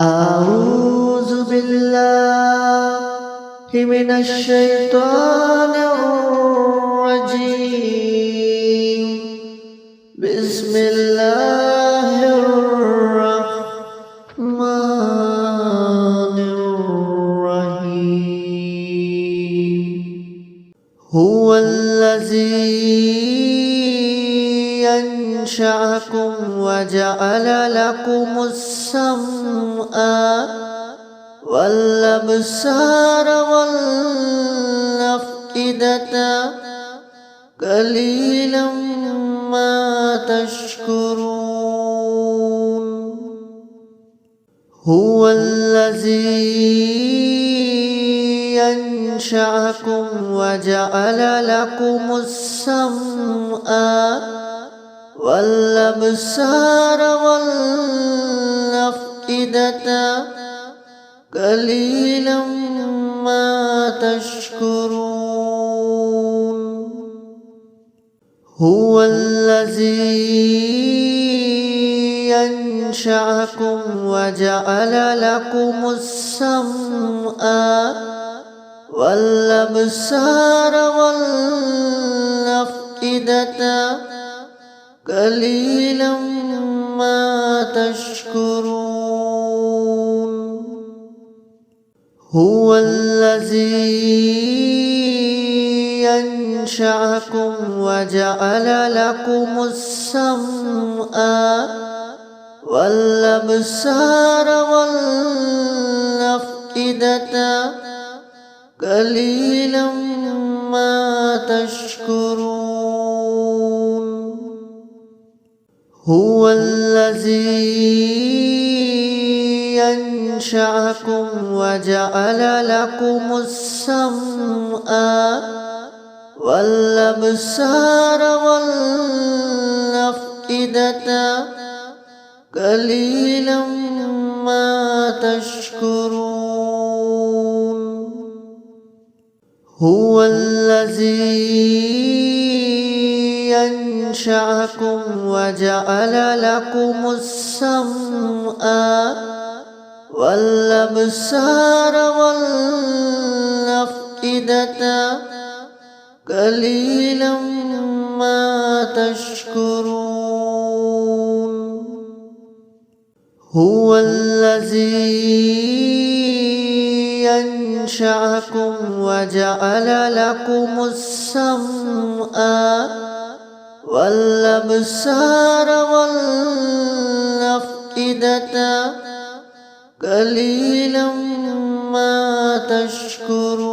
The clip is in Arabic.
أعوذ بالله من الشيطان الرجيم. بسم الله الرحمن الرحيم. هو الذي ينشأكم وجعل لكم السمع والأبصار والأفئدة قليلا ما تشكرون. هو الذي ينشأكم وجعل لكم السمع والأبصار والأفئدة قليلا ما تشكرون. هو الذي ينشأكم وجعل لكم السمع والأبصار والأفئدة قليلا ما تشكرون. هو الذي ينشأكم وجعل لكم السمع والأبصار والأفئدة قليلا ما تشكرون. هو الذي ينشأكم وجعل لكم السمع والأبصار والأفئدة قليلا ما تشكرون. هو الذي ينشأكم وجعل لكم السمع والأبصار والأفئدة قليلا ما تشكرون. هو الذي ينشأكم وجعل لكم السمع والأبصار والأفئدة قليلا ما تشكرون.